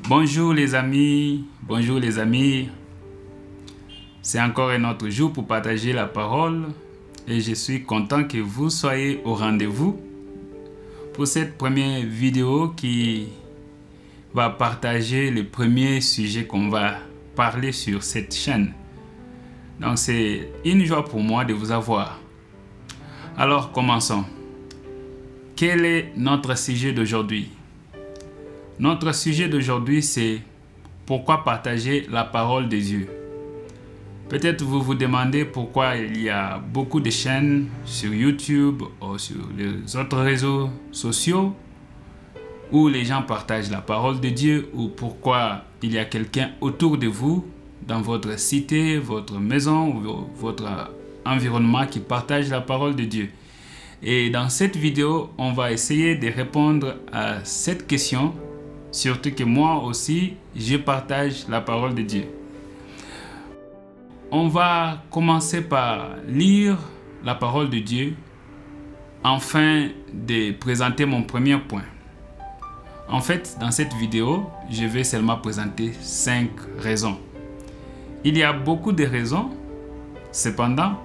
Bonjour les amis, bonjour les amis. C'est encore un autre jour pour partager la parole et je suis content que vous soyez au rendez-vous pour cette première vidéo qui va partager le premier sujet qu'on va parler sur cette chaîne. Donc c'est une joie pour moi de vous avoir. Alors commençons. Quel est notre sujet d'aujourd'hui? Notre sujet d'aujourd'hui, c'est pourquoi partager la parole de Dieu. Peut-être vous vous demandez pourquoi il y a beaucoup de chaînes sur YouTube ou sur les autres réseaux sociaux où les gens partagent la parole de Dieu, ou pourquoi il y a quelqu'un autour de vous, dans votre cité, votre maison ou votre environnement qui partage la parole de Dieu. Et dans cette vidéo, on va essayer de répondre à cette question. Surtout que moi aussi, je partage la parole de Dieu. On va commencer par lire la parole de Dieu afin de présenter mon premier point. En fait, dans cette vidéo, je vais seulement présenter 5 raisons. Il y a beaucoup de raisons. Cependant,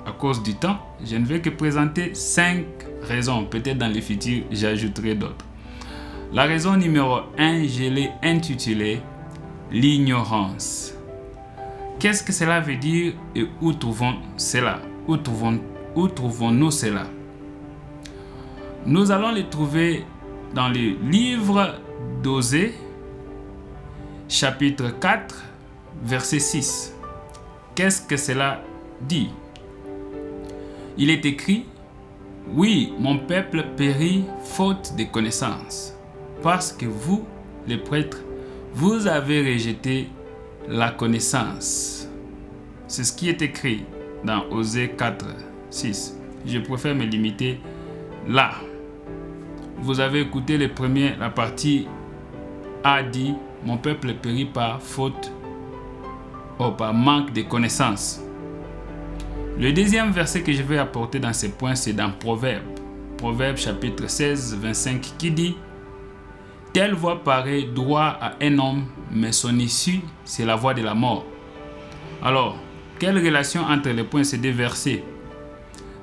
à cause du temps, je ne vais que présenter 5 raisons. Peut-être dans le futur, j'ajouterai d'autres. La raison numéro 1, je l'ai intitulée « L'ignorance ». Qu'est-ce que cela veut dire et où trouvons cela? Où trouvons-nous cela? Nous allons le trouver dans le livre d'Osée, chapitre 4, verset 6. Qu'est-ce que cela dit? Il est écrit « Oui, mon peuple périt faute de connaissance. » Parce que vous, les prêtres, vous avez rejeté la connaissance. C'est ce qui est écrit dans Osée 4, 6. Je préfère me limiter là. Vous avez écouté la partie A dit « Mon peuple périt par faute ou par manque de connaissance ». Le deuxième verset que je vais apporter dans ce point, c'est dans Proverbes. Proverbes chapitre 16, 25 qui dit « Telle voie paraît droit à un homme, mais son issue, c'est la voie de la mort. » Alors, quelle relation entre les points ces deux versets?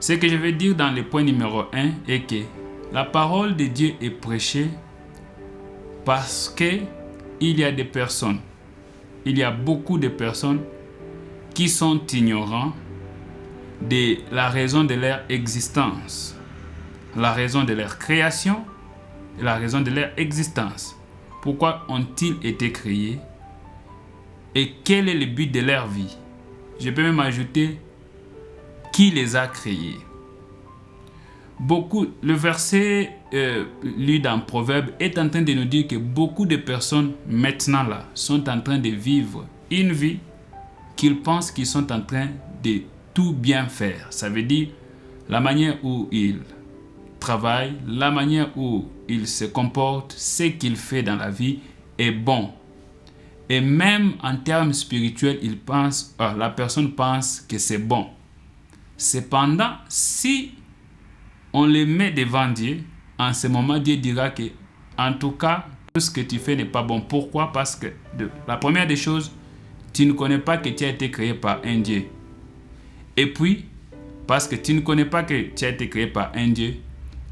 Ce que je vais dire dans le point numéro 1 est que la parole de Dieu est prêchée parce que il y a beaucoup de personnes qui sont ignorants de la raison de leur existence, la raison de leur création, la raison de leur existence. Pourquoi ont-ils été créés? Et quel est le but de leur vie? Je peux même ajouter qui les a créés. Le verset lu dans Proverbes est en train de nous dire que beaucoup de personnes maintenant là sont en train de vivre une vie qu'ils pensent qu'ils sont en train de tout bien faire. Ça veut dire la manière où ils travaillent, la manière où il se comporte, ce qu'il fait dans la vie est bon. Et même en termes spirituels, la personne pense que c'est bon. Cependant, si on les met devant Dieu, en ce moment, Dieu dira que, en tout cas, tout ce que tu fais n'est pas bon. Pourquoi? Parce que la première des choses, tu ne connais pas que tu as été créé par un Dieu. Et puis, parce que tu ne connais pas que tu as été créé par un Dieu,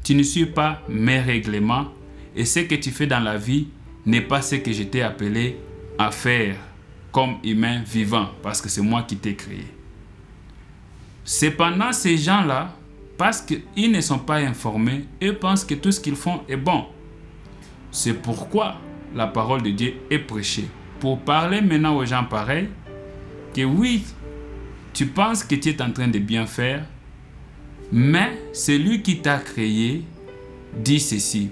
tu ne suis pas mes règlements et ce que tu fais dans la vie n'est pas ce que je t'ai appelé à faire comme humain vivant, parce que c'est moi qui t'ai créé. Cependant, ces gens-là, parce qu'ils ne sont pas informés, eux pensent que tout ce qu'ils font est bon. C'est pourquoi la parole de Dieu est prêchée. Pour parler maintenant aux gens pareils, que oui, tu penses que tu es en train de bien faire, mais celui qui t'a créé dit ceci: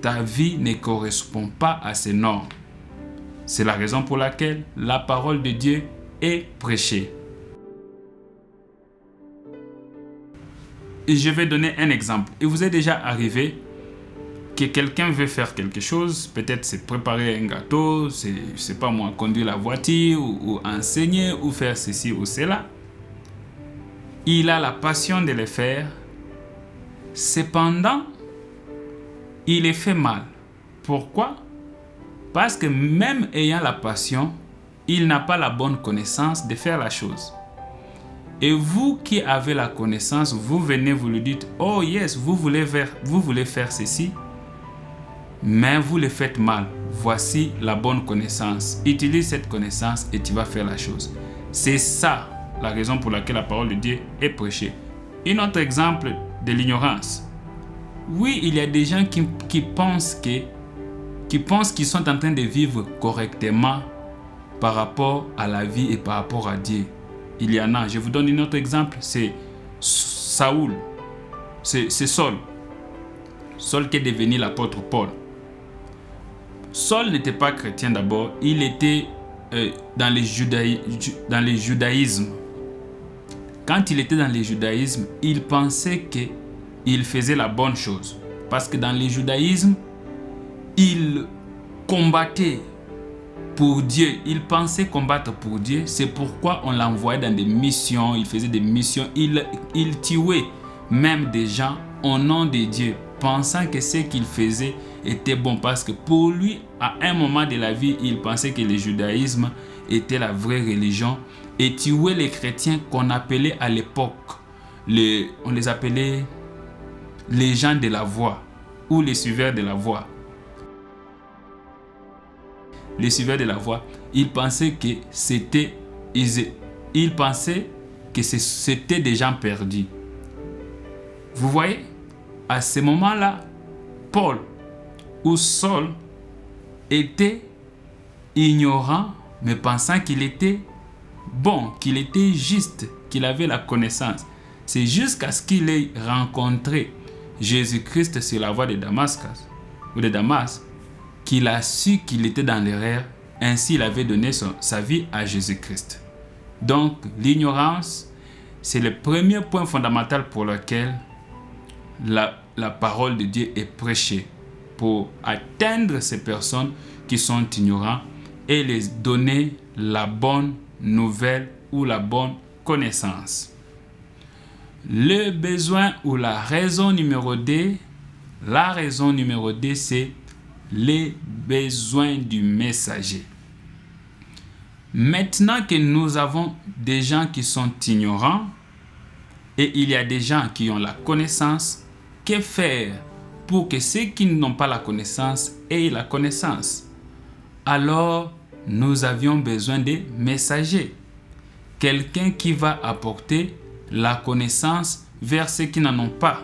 ta vie ne correspond pas à ces normes. C'est la raison pour laquelle la parole de Dieu est prêchée. Et je vais donner un exemple. Il vous est déjà arrivé que quelqu'un veut faire quelque chose, peut-être c'est préparer un gâteau, c'est pas moi, conduire la voiture ou enseigner ou faire ceci ou cela. Il a la passion de le faire. Cependant, il est fait mal. Pourquoi? Parce que même ayant la passion, il n'a pas la bonne connaissance de faire la chose. Et vous qui avez la connaissance, vous venez, vous lui dites, oh yes, vous voulez faire ceci, mais vous le faites mal. Voici la bonne connaissance. Utilise cette connaissance et tu vas faire la chose. C'est ça la raison pour laquelle la parole de Dieu est prêchée. Un autre exemple de l'ignorance. Oui, il y a des gens qui pensent qu'ils sont en train de vivre correctement par rapport à la vie et par rapport à Dieu. Il y en a. Je vous donne un autre exemple. C'est Saoul. C'est Saul. Saul qui est devenu l'apôtre Paul. Saul n'était pas chrétien d'abord. Il était dans le judaïsme. Quand il était dans le judaïsme, il pensait qu'il faisait la bonne chose. Parce que dans le judaïsme, il combattait pour Dieu. Il pensait combattre pour Dieu. C'est pourquoi on l'envoyait dans des missions. Il faisait des missions. Il tuait même des gens au nom de Dieu, pensant que ce qu'il faisait était bon. Parce que pour lui, à un moment de la vie, il pensait que le judaïsme était la vraie religion. Et tuait les chrétiens qu'on appelait à l'époque, on les appelait les gens de la voie ou les suiveurs de la voie. Les suiveurs de la voie, ils pensaient que c'était des gens perdus. Vous voyez, à ce moment-là, Paul ou Saul était ignorant, mais pensant qu'il était bon, qu'il était juste, qu'il avait la connaissance. C'est jusqu'à ce qu'il ait rencontré Jésus-Christ sur la voie de Damas qu'il a su qu'il était dans l'erreur. Ainsi, il avait donné sa vie à Jésus-Christ. Donc, l'ignorance, c'est le premier point fondamental pour lequel la parole de Dieu est prêchée, pour atteindre ces personnes qui sont ignorantes et les donner la bonne nouvelle ou la bonne connaissance. Le besoin ou la raison numéro 2, c'est les besoins du messager. Maintenant que nous avons des gens qui sont ignorants et il y a des gens qui ont la connaissance, que faire pour que ceux qui n'ont pas la connaissance aient la connaissance? Alors, nous avions besoin de messagers. Quelqu'un qui va apporter la connaissance vers ceux qui n'en ont pas.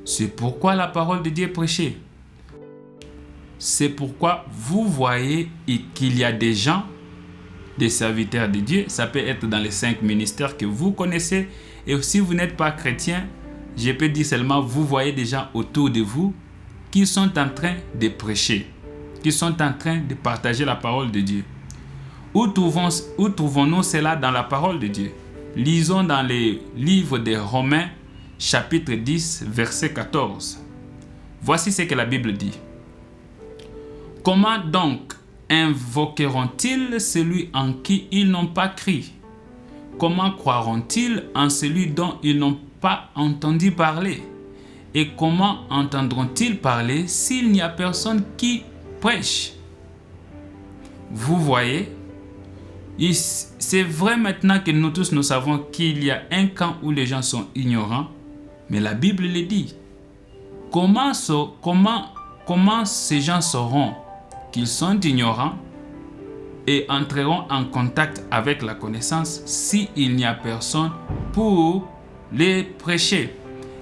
C'est pourquoi la parole de Dieu est prêchée. C'est pourquoi vous voyez qu'il y a des gens, des serviteurs de Dieu. Ça peut être dans les 5 ministères que vous connaissez. Et si vous n'êtes pas chrétien, je peux dire seulement, vous voyez des gens autour de vous qui sont en train de prêcher, qui sont en train de partager la parole de Dieu. Où trouvons-nous cela dans la parole de Dieu? Lisons dans le livre de Romains, chapitre 10, verset 14. Voici ce que la Bible dit. Comment donc invoqueront-ils celui en qui ils n'ont pas cru? Comment croiront-ils en celui dont ils n'ont pas entendu parler? Et comment entendront-ils parler s'il n'y a personne qui prêche? Vous voyez, c'est vrai maintenant que nous tous nous savons qu'il y a un camp où les gens sont ignorants, mais la Bible le dit. Comment ces gens sauront qu'ils sont ignorants et entreront en contact avec la connaissance s'il n'y a personne pour les prêcher?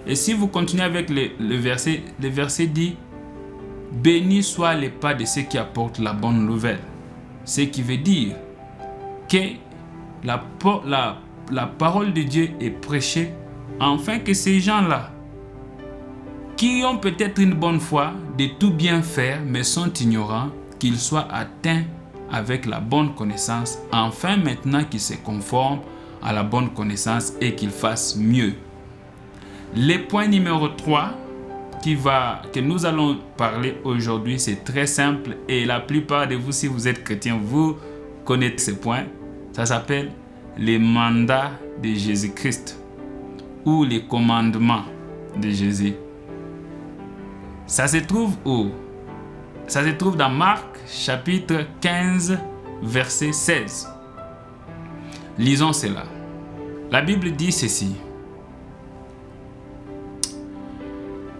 Et si vous continuez avec le verset dit « Bénis soient les pas de ceux qui apportent la bonne nouvelle ». Ce qui veut dire que la parole de Dieu est prêchée afin que ces gens-là, qui ont peut-être une bonne foi de tout bien faire, mais sont ignorants, qu'ils soient atteints avec la bonne connaissance, enfin maintenant qu'ils se conforment à la bonne connaissance et qu'ils fassent mieux. Le point numéro 3 que nous allons parler aujourd'hui, c'est très simple et la plupart de vous, si vous êtes chrétien, vous connaissez ce point. Ça s'appelle les mandats de Jésus-Christ ou les commandements de Jésus. Ça se trouve où? Ça se trouve dans Marc chapitre 15, verset 16. Lisons cela. La Bible dit ceci.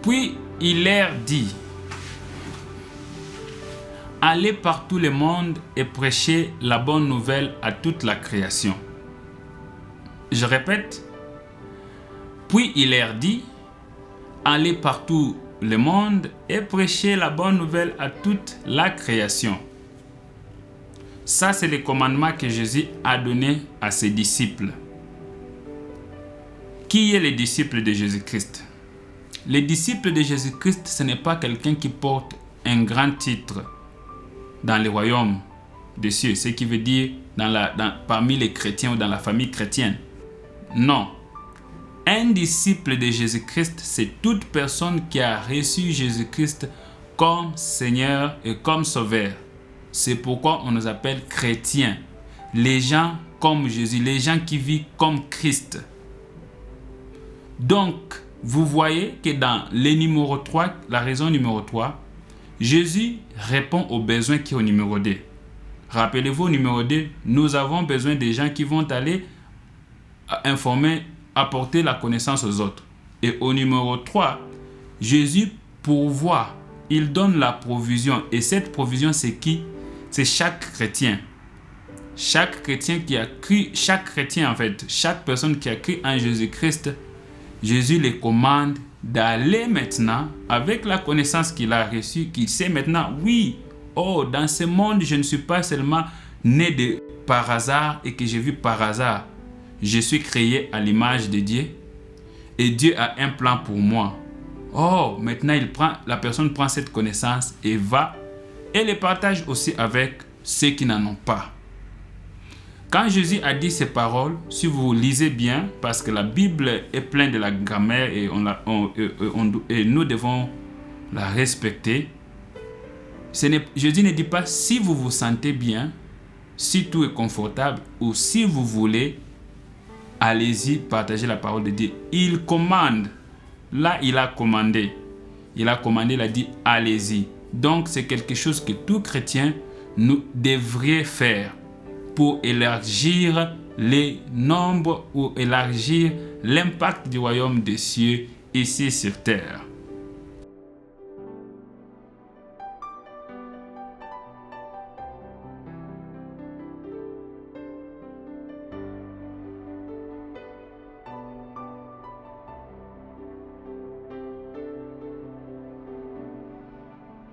Puis il leur dit, allez par tout le monde et prêchez la bonne nouvelle à toute la création. Je répète. Puis il leur dit, allez par tout le monde et prêchez la bonne nouvelle à toute la création. Ça, c'est le commandement que Jésus a donné à ses disciples. Qui est le disciple de Jésus-Christ? Le disciple de Jésus-Christ, ce n'est pas quelqu'un qui porte un grand titre dans le royaume des cieux, ce qui veut dire parmi les chrétiens ou dans la famille chrétienne. Non. Un disciple de Jésus-Christ, c'est toute personne qui a reçu Jésus-Christ comme Seigneur et comme Sauveur. C'est pourquoi on nous appelle chrétiens. Les gens comme Jésus, les gens qui vivent comme Christ. Donc, vous voyez que dans le numéro 3, la raison numéro 3, Jésus répond aux besoins qui est au numéro 2. Rappelez-vous, au numéro 2, nous avons besoin des gens qui vont aller informer, apporter la connaissance aux autres. Et au numéro 3, Jésus pourvoit, il donne la provision. Et cette provision, c'est qui? C'est chaque chrétien. Chaque chrétien qui a cru, chaque personne qui a cru en Jésus-Christ, Jésus les commande d'aller maintenant avec la connaissance qu'il a reçue, qu'il sait maintenant, oui, dans ce monde, je ne suis pas seulement né par hasard et que j'ai vu par hasard. Je suis créé à l'image de Dieu et Dieu a un plan pour moi. Maintenant, la personne prend cette connaissance et va et les partage aussi avec ceux qui n'en ont pas. Quand Jésus a dit ces paroles, si vous lisez bien, parce que la Bible est pleine de la grammaire et nous devons la respecter, Jésus ne dit pas si vous vous sentez bien, si tout est confortable ou si vous voulez, allez-y, partagez la parole de Dieu. Il commande. Là, il a commandé. Il a dit allez-y. Donc, c'est quelque chose que tout chrétien nous devrait faire pour élargir les nombres ou élargir l'impact du royaume des cieux ici sur terre.